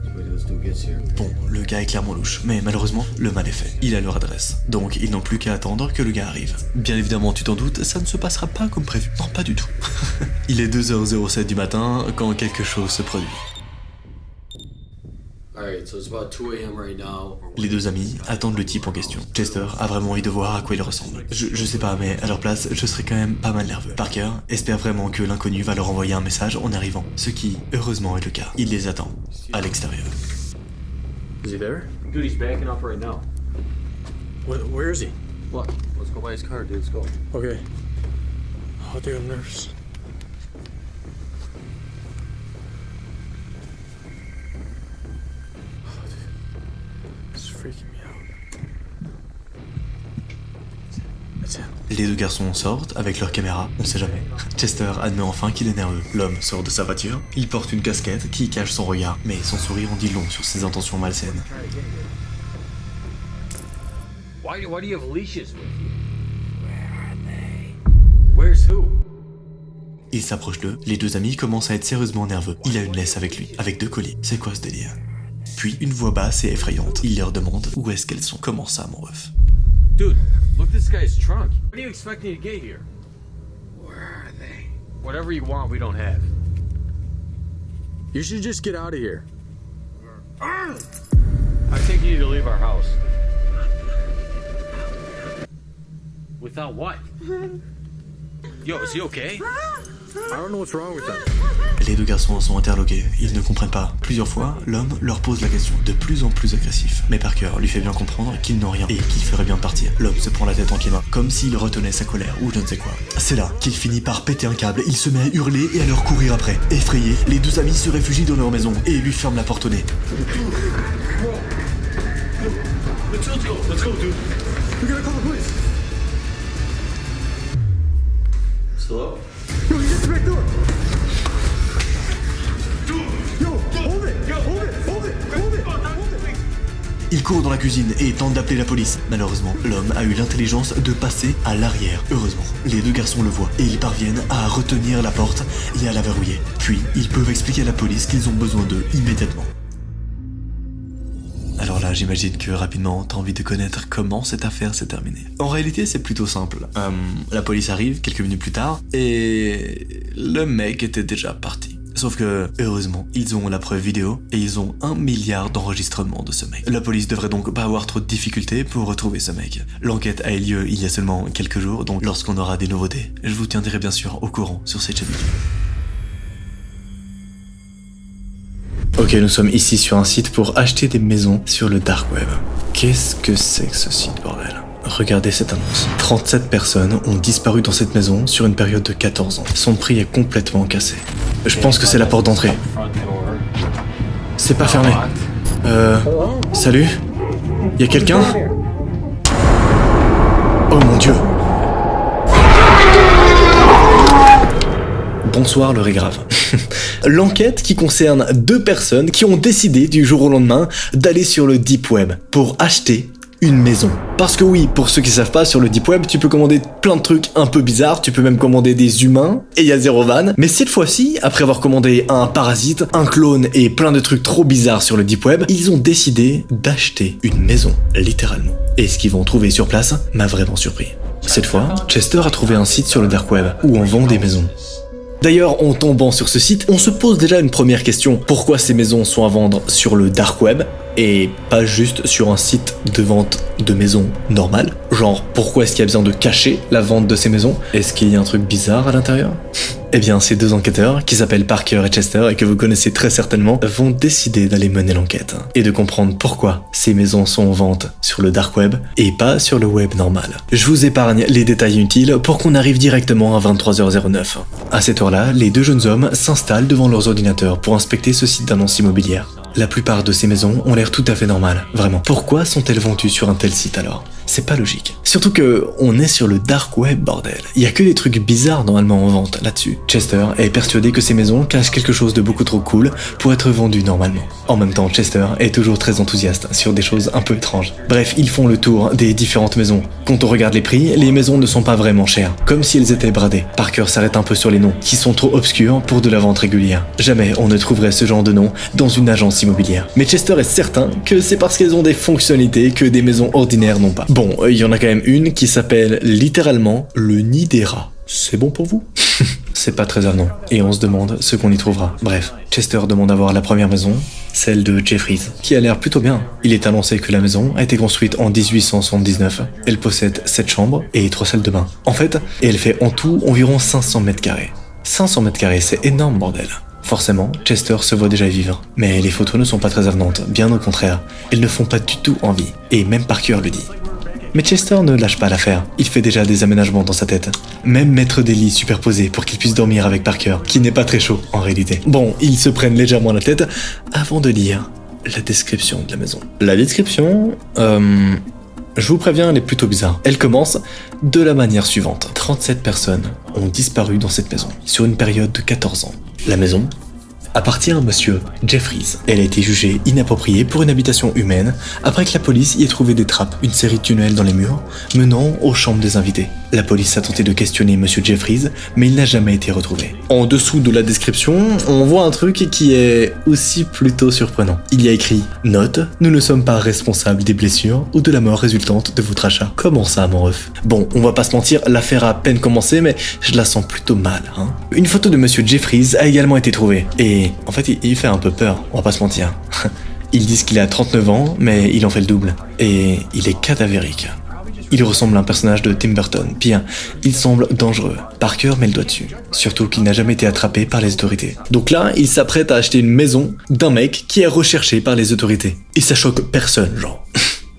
Let's wait till this dude gets here. Bon, le gars est clairement louche, mais malheureusement, le mal est fait. Il a leur adresse. Donc, ils n'ont plus qu'à attendre que le gars arrive. Bien évidemment, tu t'en doutes, ça ne se passera pas comme prévu. Non, pas du tout. Il est 2h07 du matin quand quelque chose se produit. Alright, so it's about 2 a.m. right now. Les deux amis attendent le type en question. Chester a vraiment envie de voir à quoi il ressemble. Je sais pas, mais à leur place, je serais quand même pas mal nerveux. Parker espère vraiment que l'inconnu va leur envoyer un message en arrivant, ce qui, heureusement, est le cas. Il les attend, à l'extérieur. Is he there? Dude, he's backing up right now. Where is he? What? Let's go buy his car, dude. Let's go. Okay. Oh, dude, I'm nervous. Oh, dude. It's freaking me out. That's it. Les deux garçons sortent avec leur caméra, on sait jamais. Chester admet enfin qu'il est nerveux. L'homme sort de sa voiture, il porte une casquette qui cache son regard, mais son sourire en dit long sur ses intentions malsaines. Why do you have leashes with you? Where are they? Where's who? Il s'approche d'eux, les deux amis commencent à être sérieusement nerveux. Il a une laisse avec lui, avec 2 colis. C'est quoi ce délire? Puis une voix basse et effrayante. Il leur demande où est-ce qu'elles sont. Comment ça, mon ref? Dude, look at this guy's trunk. What do you expect me to get here? Where are they? Whatever you want, we don't have. You should just get out of here. I think you need to leave our house. Without what? Yo, is he okay? I don't know what's wrong with them. Les deux garçons sont interloqués, ils ne comprennent pas. Plusieurs fois, l'homme leur pose la question, de plus en plus agressif. Mais Parker lui fait bien comprendre qu'ils n'ont rien et qu'il ferait bien de partir. L'homme se prend la tête entre les mains, comme s'il retenait sa colère ou je ne sais quoi. C'est là qu'il finit par péter un câble, il se met à hurler et à leur courir après. Effrayés, les deux amis se réfugient dans leur maison et lui ferment la porte au nez. Let's go, dude. We gotta call the police. Still up? Yo, you get the back door. Yo, hold it. Il court dans la cuisine et tente d'appeler la police. Malheureusement, l'homme a eu l'intelligence de passer à l'arrière. Heureusement, les deux garçons le voient et ils parviennent à retenir la porte et à la verrouiller. Puis, ils peuvent expliquer à la police qu'ils ont besoin d'eux immédiatement. Alors là, j'imagine que rapidement, t'as envie de connaître comment cette affaire s'est terminée. En réalité, c'est plutôt simple. La police arrive quelques minutes plus tard et le mec était déjà parti. Sauf que, heureusement, ils ont la preuve vidéo et ils ont 1 milliard d'enregistrements de ce mec. La police devrait donc pas avoir trop de difficultés pour retrouver ce mec. L'enquête a eu lieu il y a seulement quelques jours, donc lorsqu'on aura des nouveautés, je vous tiendrai bien sûr au courant sur cette chaîne YouTube. Ok, nous sommes ici sur un site pour acheter des maisons sur le dark web. Qu'est-ce que c'est que ce site, bordel? Regardez cette annonce. 37 personnes ont disparu dans cette maison sur une période de 14 ans. Son prix est complètement cassé. Je pense que c'est la porte d'entrée. C'est pas fermé. Salut? Y'a quelqu'un? Oh mon dieu! Bonsoir, l'heure est grave. L'enquête qui concerne 2 personnes qui ont décidé du jour au lendemain d'aller sur le Deep Web pour acheter une maison. Parce que oui, pour ceux qui savent pas, sur le Deep Web, tu peux commander plein de trucs un peu bizarres, tu peux même commander des humains, et il y a 0 van. Mais cette fois-ci, après avoir commandé un parasite, un clone et plein de trucs trop bizarres sur le Deep Web, ils ont décidé d'acheter une maison, littéralement. Et ce qu'ils vont trouver sur place m'a vraiment surpris. Cette fois, Chester a trouvé un site sur le Dark Web où on vend des maisons. D'ailleurs, en tombant sur ce site, on se pose déjà une première question. Pourquoi ces maisons sont à vendre sur le dark web et pas juste sur un site de vente de maisons normales? Genre, pourquoi est-ce qu'il y a besoin de cacher la vente de ces maisons? Est-ce qu'il y a un truc bizarre à l'intérieur? Eh bien, ces 2 enquêteurs, qui s'appellent Parker et Chester et que vous connaissez très certainement, vont décider d'aller mener l'enquête et de comprendre pourquoi ces maisons sont en vente sur le dark web et pas sur le web normal. Je vous épargne les détails inutiles pour qu'on arrive directement à 23h09. À cette heure-là, les 2 jeunes hommes s'installent devant leurs ordinateurs pour inspecter ce site d'annonce immobilière. La plupart de ces maisons ont l'air tout à fait normales, vraiment. Pourquoi sont-elles vendues sur un tel site alors? C'est pas logique. Surtout que on est sur le dark web, bordel. Il y a que des trucs bizarres normalement en vente là-dessus. Chester est persuadé que ces maisons cachent quelque chose de beaucoup trop cool pour être vendues normalement. En même temps, Chester est toujours très enthousiaste sur des choses un peu étranges. Bref, ils font le tour des différentes maisons. Quand on regarde les prix, les maisons ne sont pas vraiment chères, comme si elles étaient bradées. Parker s'arrête un peu sur les noms, qui sont trop obscurs pour de la vente régulière. Jamais on ne trouverait ce genre de nom dans une agence immobilière. Mais Chester est certain que c'est parce qu'elles ont des fonctionnalités que des maisons ordinaires n'ont pas. Bon, il y en a quand même une qui s'appelle littéralement le nid des rats. C'est bon pour vous? C'est pas très avenant, et on se demande ce qu'on y trouvera. Bref, Chester demande à voir la première maison, celle de Jeffries, qui a l'air plutôt bien. Il est annoncé que la maison a été construite en 1879. Elle possède 7 chambres et 3 salles de bain. En fait, elle fait en tout environ 500 mètres carrés. 500 mètres carrés, c'est énorme, bordel. Forcément, Chester se voit déjà vivre. Mais les photos ne sont pas très avenantes, bien au contraire. Elles ne font pas du tout envie, et même Parker le dit. Mais Chester ne lâche pas l'affaire. Il fait déjà des aménagements dans sa tête. Même mettre des lits superposés pour qu'il puisse dormir avec Parker, qui n'est pas très chaud en réalité. Bon, ils se prennent légèrement la tête avant de lire la description de la maison. La description, je vous préviens, elle est plutôt bizarre. Elle commence de la manière suivante. 37 personnes ont disparu dans cette maison sur une période de 14 ans. La maison appartient à monsieur Jeffries. Elle a été jugée inappropriée pour une habitation humaine après que la police y ait trouvé des trappes, une série de tunnels dans les murs menant aux chambres des invités. La police a tenté de questionner monsieur Jeffries, mais il n'a jamais été retrouvé. En dessous de la description, on voit un truc qui est aussi plutôt surprenant. Il y a écrit « Note, nous ne sommes pas responsables des blessures ou de la mort résultante de votre achat. » Comment ça, mon ref? Bon, on va pas se mentir, l'affaire a à peine commencé, mais je la sens plutôt mal, hein. Une photo de monsieur Jeffries a également été trouvée, et en fait, il fait un peu peur, on va pas se mentir. Ils disent qu'il a 39 ans, mais il en fait le double. Et il est cadavérique. Il ressemble à un personnage de Tim Burton. Pire, il semble dangereux. Parker met le doigt dessus. Surtout qu'il n'a jamais été attrapé par les autorités. Donc là, il s'apprête à acheter une maison d'un mec qui est recherché par les autorités. Et ça choque personne, genre.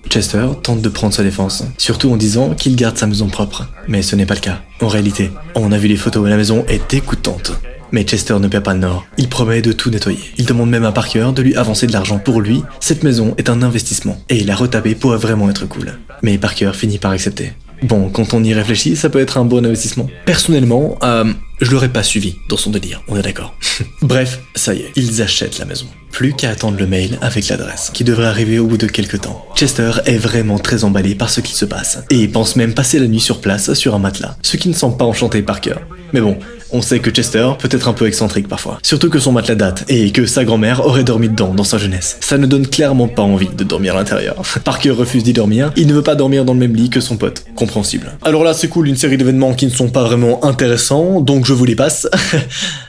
Chester tente de prendre sa défense, surtout en disant qu'il garde sa maison propre. Mais ce n'est pas le cas. En réalité, on a vu les photos et la maison est dégoûtante. Mais Chester ne perd pas le nord. Il promet de tout nettoyer. Il demande même à Parker de lui avancer de l'argent. Pour lui, cette maison est un investissement. Et la retaper pourrait vraiment être cool. Mais Parker finit par accepter. Bon, quand on y réfléchit, ça peut être un bon investissement. Personnellement, je l'aurais pas suivi dans son délire, on est d'accord. Bref, ça y est, ils achètent la maison. Plus qu'à attendre le mail avec l'adresse, qui devrait arriver au bout de quelques temps. Chester est vraiment très emballé par ce qui se passe, et pense même passer la nuit sur place sur un matelas, ce qui ne semble pas enchanter Parker. Mais bon, on sait que Chester peut être un peu excentrique parfois. Surtout que son matelas date, et que sa grand-mère aurait dormi dedans dans sa jeunesse. Ça ne donne clairement pas envie de dormir à l'intérieur. Parker refuse d'y dormir, il ne veut pas dormir dans le même lit que son pote. Compréhensible. Alors là, c'est cool, une série d'événements qui ne sont pas vraiment intéressants, donc je vous les passe.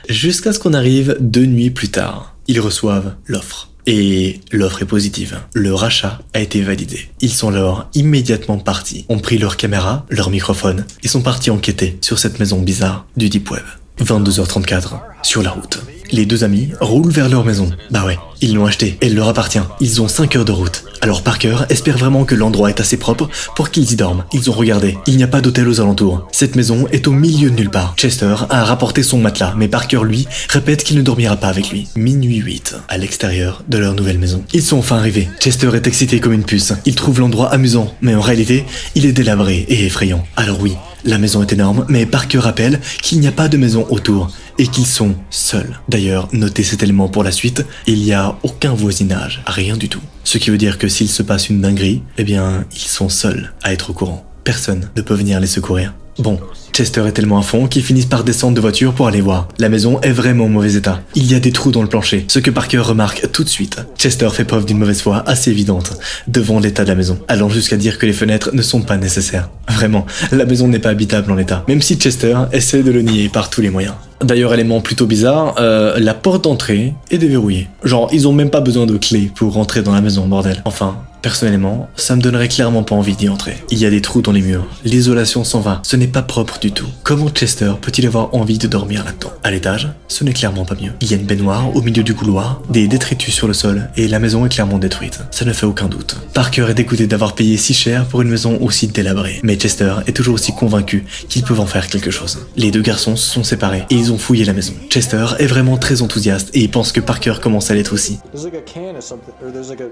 Jusqu'à ce qu'on arrive 2 nuits plus tard. Ils reçoivent l'offre. Et l'offre est positive. Le rachat a été validé. Ils sont alors immédiatement partis, ont pris leur caméra, leur microphone, et sont partis enquêter sur cette maison bizarre du Deep Web. 22h34, sur la route. Les deux amis roulent vers leur maison. Bah ouais, ils l'ont achetée, elle leur appartient. Ils ont 5 heures de route. Alors Parker espère vraiment que l'endroit est assez propre pour qu'ils y dorment. Ils ont regardé, il n'y a pas d'hôtel aux alentours. Cette maison est au milieu de nulle part. Chester a rapporté son matelas, mais Parker, lui, répète qu'il ne dormira pas avec lui. Minuit 8, à l'extérieur de leur nouvelle maison. Ils sont enfin arrivés. Chester est excité comme une puce. Il trouve l'endroit amusant, mais en réalité, il est délabré et effrayant. Alors oui, la maison est énorme, mais Parker rappelle qu'il n'y a pas de maison autour et qu'ils sont seuls. D'ailleurs, notez cet élément pour la suite, il n'y a aucun voisinage, rien du tout. Ce qui veut dire que s'il se passe une dinguerie, eh bien, ils sont seuls à être au courant. Personne ne peut venir les secourir. Bon, Chester est tellement à fond qu'ils finissent par descendre de voiture pour aller voir. La maison est vraiment en mauvais état. Il y a des trous dans le plancher, ce que Parker remarque tout de suite. Chester fait preuve d'une mauvaise foi assez évidente devant l'état de la maison, allant jusqu'à dire que les fenêtres ne sont pas nécessaires. Vraiment, la maison n'est pas habitable en l'état, même si Chester essaie de le nier par tous les moyens. D'ailleurs, élément plutôt bizarre, la porte d'entrée est déverrouillée. Genre, ils ont même pas besoin de clé pour rentrer dans la maison, bordel. Enfin, personnellement, ça me donnerait clairement pas envie d'y entrer. Il y a des trous dans les murs, l'isolation s'en va, ce n'est pas propre du tout. Comment Chester peut-il avoir envie de dormir là-dedans? À l'étage, ce n'est clairement pas mieux. Il y a une baignoire au milieu du couloir, des détritus sur le sol, et la maison est clairement détruite. Ça ne fait aucun doute. Parker est dégoûté d'avoir payé si cher pour une maison aussi délabrée. Mais Chester est toujours aussi convaincu qu'ils peuvent en faire quelque chose. Les deux garçons se sont séparés, et ils ont fouillé la maison. Chester est vraiment très enthousiaste, et il pense que Parker commence à l'être aussi. There's like a can or something, or there's like a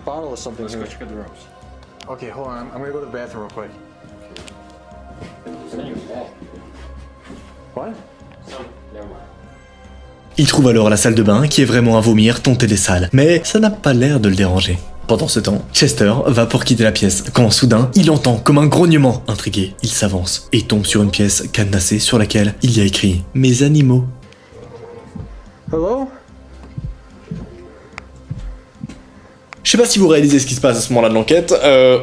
bottle or something Let's here. go check out the rooms. Okay, hold on. I'm gonna go to the bathroom real quick. What? Il trouve alors la salle de bain qui est vraiment à vomir, tenter des salles, mais ça n'a pas l'air de le déranger. Pendant ce temps, Chester va pour quitter la pièce, quand soudain, il entend comme un grognement. Intrigué, il s'avance et tombe sur une pièce cadenassée sur laquelle il y a écrit « Mes animaux ». Hello? Je sais pas si vous réalisez ce qui se passe à ce moment-là de l'enquête,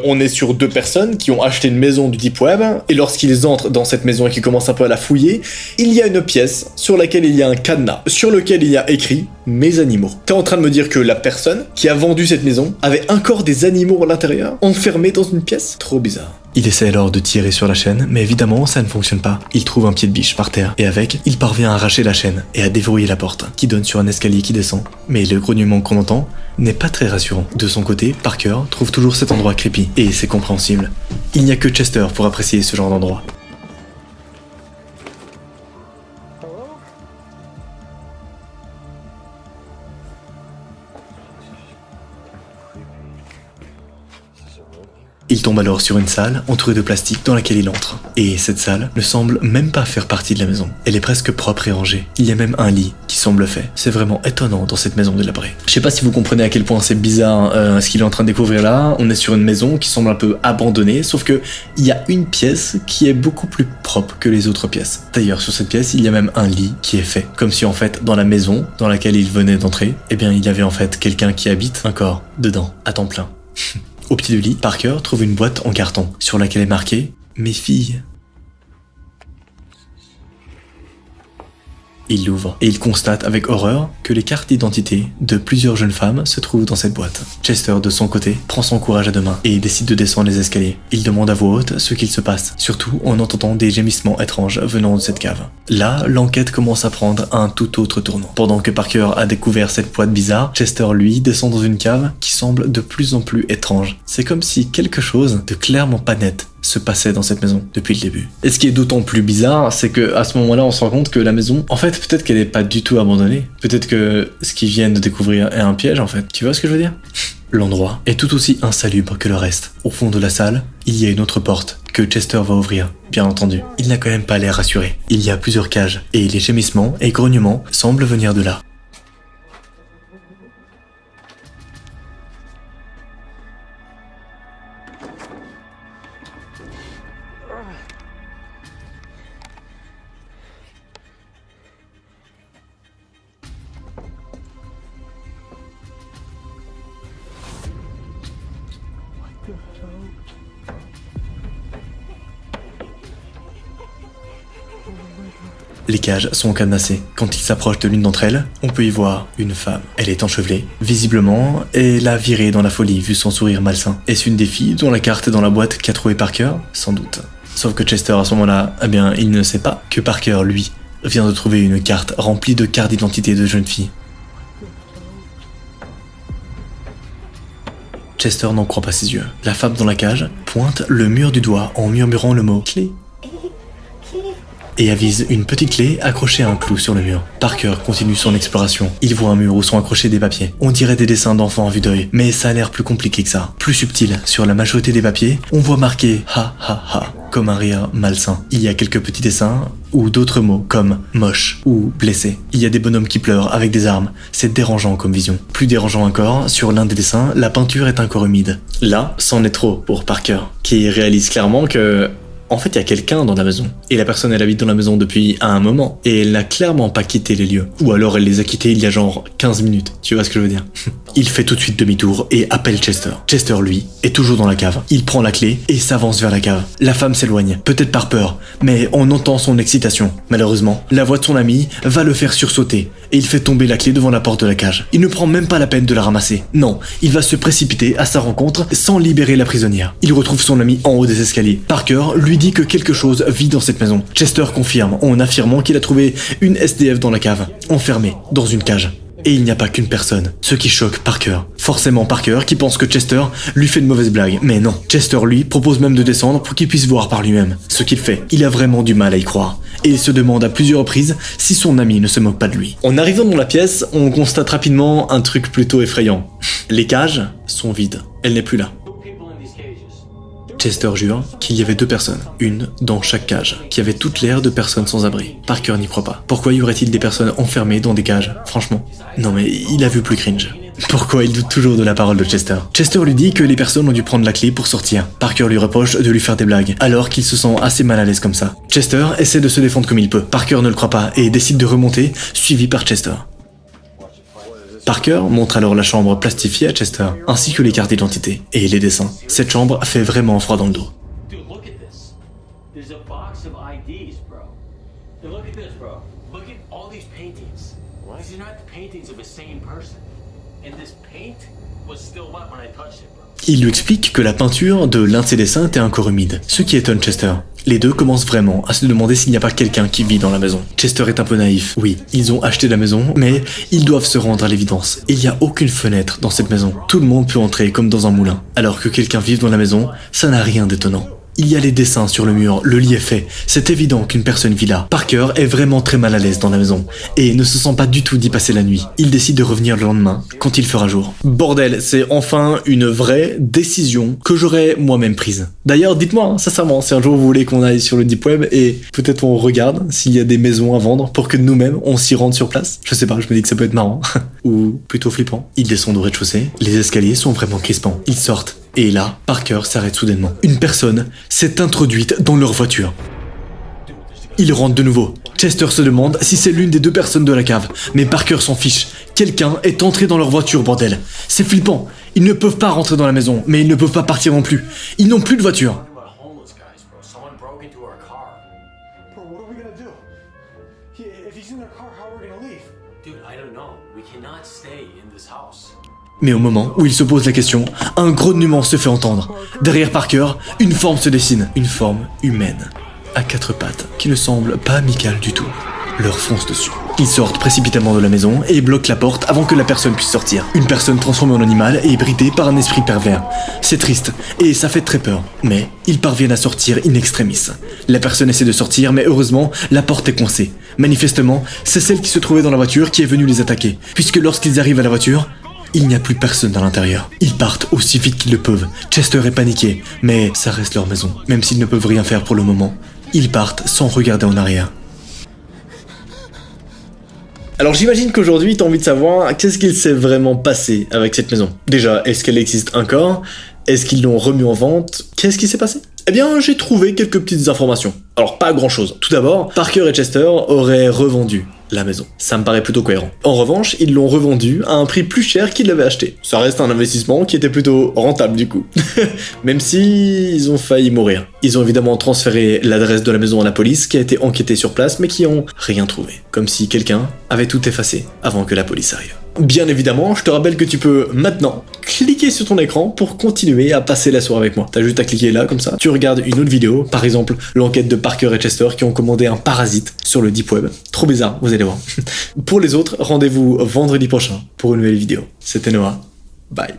on est sur 2 personnes qui ont acheté une maison du Deep Web, et lorsqu'ils entrent dans cette maison et qu'ils commencent un peu à la fouiller, il y a une pièce sur laquelle il y a un cadenas, sur lequel il y a écrit « Mes animaux ». T'es en train de me dire que la personne qui a vendu cette maison avait encore des animaux à l'intérieur, enfermés dans une pièce? Trop bizarre. Il essaie alors de tirer sur la chaîne, mais évidemment ça ne fonctionne pas. Il trouve un pied de biche par terre, et avec, il parvient à arracher la chaîne et à déverrouiller la porte, qui donne sur un escalier qui descend. Mais le grognement qu'on entend n'est pas très rassurant. De son côté, Parker trouve toujours cet endroit creepy, et c'est compréhensible. Il n'y a que Chester pour apprécier ce genre d'endroit. Il tombe alors sur une salle entourée de plastique dans laquelle il entre. Et cette salle ne semble même pas faire partie de la maison. Elle est presque propre et rangée. Il y a même un lit qui semble fait. C'est vraiment étonnant dans cette maison délabrée. Je sais pas si vous comprenez à quel point c'est bizarre ce qu'il est en train de découvrir là. On est sur une maison qui semble un peu abandonnée, sauf que il y a une pièce qui est beaucoup plus propre que les autres pièces. D'ailleurs, sur cette pièce, il y a même un lit qui est fait. Comme si en fait, dans la maison dans laquelle il venait d'entrer, eh bien il y avait en fait quelqu'un qui habite encore dedans, à temps plein. Au pied du lit, Parker trouve une boîte en carton sur laquelle est marqué « Mes filles ». Il l'ouvre et il constate avec horreur que les cartes d'identité de plusieurs jeunes femmes se trouvent dans cette boîte. Chester, de son côté, prend son courage à deux mains et décide de descendre les escaliers. Il demande à voix haute ce qu'il se passe, surtout en entendant des gémissements étranges venant de cette cave. Là, l'enquête commence à prendre un tout autre tournant. Pendant que Parker a découvert cette boîte bizarre, Chester, lui, descend dans une cave qui semble de plus en plus étrange. C'est comme si quelque chose de clairement pas net se passait dans cette maison depuis le début. Et ce qui est d'autant plus bizarre, c'est que à ce moment-là, on se rend compte que la maison, en fait, peut-être qu'elle est pas du tout abandonnée. Peut-être que ce qu'ils viennent de découvrir est un piège, en fait. Tu vois ce que je veux dire? L'endroit est tout aussi insalubre que le reste. Au fond de la salle, il y a une autre porte que Chester va ouvrir, bien entendu. Il n'a quand même pas l'air rassuré. Il y a plusieurs cages, et les gémissements et grognements semblent venir de là. Les cages sont cadenassées. Quand il s'approche de l'une d'entre elles, on peut y voir une femme. Elle est enchevelée. Visiblement, elle a viré dans la folie vu son sourire malsain. Est-ce une des filles dont la carte est dans la boîte qu'a trouvé Parker? Sans doute. Sauf que Chester, à ce moment-là, eh bien, il ne sait pas que Parker, lui, vient de trouver une carte remplie de cartes d'identité de jeunes filles. Chester n'en croit pas ses yeux. La femme dans la cage pointe le mur du doigt en murmurant le mot « clé » et avise une petite clé accrochée à un clou sur le mur. Parker continue son exploration. Il voit un mur où sont accrochés des papiers. On dirait des dessins d'enfants à vue d'œil, mais ça a l'air plus compliqué que ça. Plus subtil, sur la majorité des papiers, on voit marqué « ha ha ha » comme un rire malsain. Il y a quelques petits dessins ou d'autres mots comme « moche » ou « blessé ». Il y a des bonhommes qui pleurent avec des armes. C'est dérangeant comme vision. Plus dérangeant encore, sur l'un des dessins, la peinture est encore humide. Là, c'en est trop pour Parker, qui réalise clairement que... en fait, il y a quelqu'un dans la maison. Et la personne, elle habite dans la maison depuis un moment. Et elle n'a clairement pas quitté les lieux. Ou alors elle les a quittés il y a genre 15 minutes. Tu vois ce que je veux dire? Il fait tout de suite demi-tour et appelle Chester. Chester, lui, est toujours dans la cave. Il prend la clé et s'avance vers la cave. La femme s'éloigne, peut-être par peur, mais on entend son excitation. Malheureusement, la voix de son ami va le faire sursauter. Et il fait tomber la clé devant la porte de la cage. Il ne prend même pas la peine de la ramasser. Non, il va se précipiter à sa rencontre sans libérer la prisonnière. Il retrouve son ami en haut des escaliers. Parker lui dit que quelque chose vit dans cette maison. Chester confirme en affirmant qu'il a trouvé une SDF dans la cave, enfermée dans une cage. Et il n'y a pas qu'une personne, ce qui choque Parker. Forcément Parker qui pense que Chester lui fait de mauvaises blagues. Mais non, Chester lui propose même de descendre pour qu'il puisse voir par lui-même. Ce qu'il fait, il a vraiment du mal à y croire. Et il se demande à plusieurs reprises si son ami ne se moque pas de lui. En arrivant dans la pièce, on constate rapidement un truc plutôt effrayant. Les cages sont vides. Elle n'est plus là. Chester jure qu'il y avait 2 personnes, une dans chaque cage, qui avait toute l'air de personnes sans abri. Parker n'y croit pas. Pourquoi y aurait-il des personnes enfermées dans des cages? Franchement. Non mais il a vu plus cringe. Pourquoi il doute toujours de la parole de Chester? Chester lui dit que les personnes ont dû prendre la clé pour sortir. Parker lui reproche de lui faire des blagues, alors qu'il se sent assez mal à l'aise comme ça. Chester essaie de se défendre comme il peut. Parker ne le croit pas et décide de remonter, suivi par Chester. Parker montre alors la chambre plastifiée à Chester, ainsi que les cartes d'identité et les dessins. Cette chambre fait vraiment froid dans le dos. Dude, look at this. There's a box of IDs, bro. And look at this, bro. Look at all these paintings. These are not the paintings of the same person. And this paint was still wet when I touched it, bro. Il lui explique que la peinture de l'un de ses dessins était encore humide, ce qui étonne Chester. Les deux commencent vraiment à se demander s'il n'y a pas quelqu'un qui vit dans la maison. Chester est un peu naïf. Oui, ils ont acheté la maison, mais ils doivent se rendre à l'évidence. Il n'y a aucune fenêtre dans cette maison. Tout le monde peut entrer comme dans un moulin. Alors que quelqu'un vive dans la maison, ça n'a rien d'étonnant. Il y a les dessins sur le mur, le lit est fait. C'est évident qu'une personne vit là. Parker est vraiment très mal à l'aise dans la maison et ne se sent pas du tout d'y passer la nuit. Il décide de revenir le lendemain, quand il fera jour. Bordel, c'est enfin une vraie décision que j'aurais moi-même prise. D'ailleurs, dites-moi, sincèrement, si un jour vous voulez qu'on aille sur le Deep Web et peut-être on regarde s'il y a des maisons à vendre pour que nous-mêmes on s'y rende sur place. Je sais pas, je me dis que ça peut être marrant. Ou plutôt flippant. Ils descendent au rez-de-chaussée, les escaliers sont vraiment crispants. Ils sortent. Et là, Parker s'arrête soudainement. Une personne s'est introduite dans leur voiture. Ils rentrent de nouveau. Chester se demande si c'est l'une des deux personnes de la cave, mais Parker s'en fiche. Quelqu'un est entré dans leur voiture, bordel. C'est flippant. Ils ne peuvent pas rentrer dans la maison, mais ils ne peuvent pas partir non plus. Ils n'ont plus de voiture. What about homeless guys, bro? Someone broke into our car. Bro, what are we gonna do? If he's in their car, how are we gonna leave? Dude, I don't know. We cannot stay in this house. Mais au moment où il se pose la question, un grognement se fait entendre. Derrière Parker, une forme se dessine. Une forme humaine, à quatre pattes, qui ne semble pas amicale du tout. Leur fonce dessus. Ils sortent précipitamment de la maison et bloquent la porte avant que la personne puisse sortir. Une personne transformée en animal et hybridée par un esprit pervers. C'est triste et ça fait très peur. Mais ils parviennent à sortir in extremis. La personne essaie de sortir, mais heureusement, la porte est coincée. Manifestement, c'est celle qui se trouvait dans la voiture qui est venue les attaquer. Puisque lorsqu'ils arrivent à la voiture, il n'y a plus personne à l'intérieur. Ils partent aussi vite qu'ils le peuvent. Chester est paniqué, mais ça reste leur maison. Même s'ils ne peuvent rien faire pour le moment, ils partent sans regarder en arrière. Alors j'imagine qu'aujourd'hui t'as envie de savoir qu'est-ce qu'il s'est vraiment passé avec cette maison. Déjà, est-ce qu'elle existe encore? Est-ce qu'ils l'ont remis en vente? Qu'est-ce qui s'est passé? Eh bien, j'ai trouvé quelques petites informations. Alors, pas grand-chose. Tout d'abord, Parker et Chester auraient revendu la maison. Ça me paraît plutôt cohérent. En revanche, ils l'ont revendu à un prix plus cher qu'ils l'avaient acheté. Ça reste un investissement qui était plutôt rentable du coup. Même si ils ont failli mourir. Ils ont évidemment transféré l'adresse de la maison à la police qui a été enquêtée sur place mais qui ont rien trouvé. Comme si quelqu'un avait tout effacé avant que la police arrive. Bien évidemment, je te rappelle que tu peux maintenant cliquer sur ton écran pour continuer à passer la soirée avec moi. T'as juste à cliquer là comme ça. Tu regardes une autre vidéo, par exemple l'enquête de Parker et Chester qui ont commandé un parasite sur le Deep Web. Trop bizarre, vous allez voir. Pour les autres, rendez-vous vendredi prochain pour une nouvelle vidéo. C'était Noah. Bye.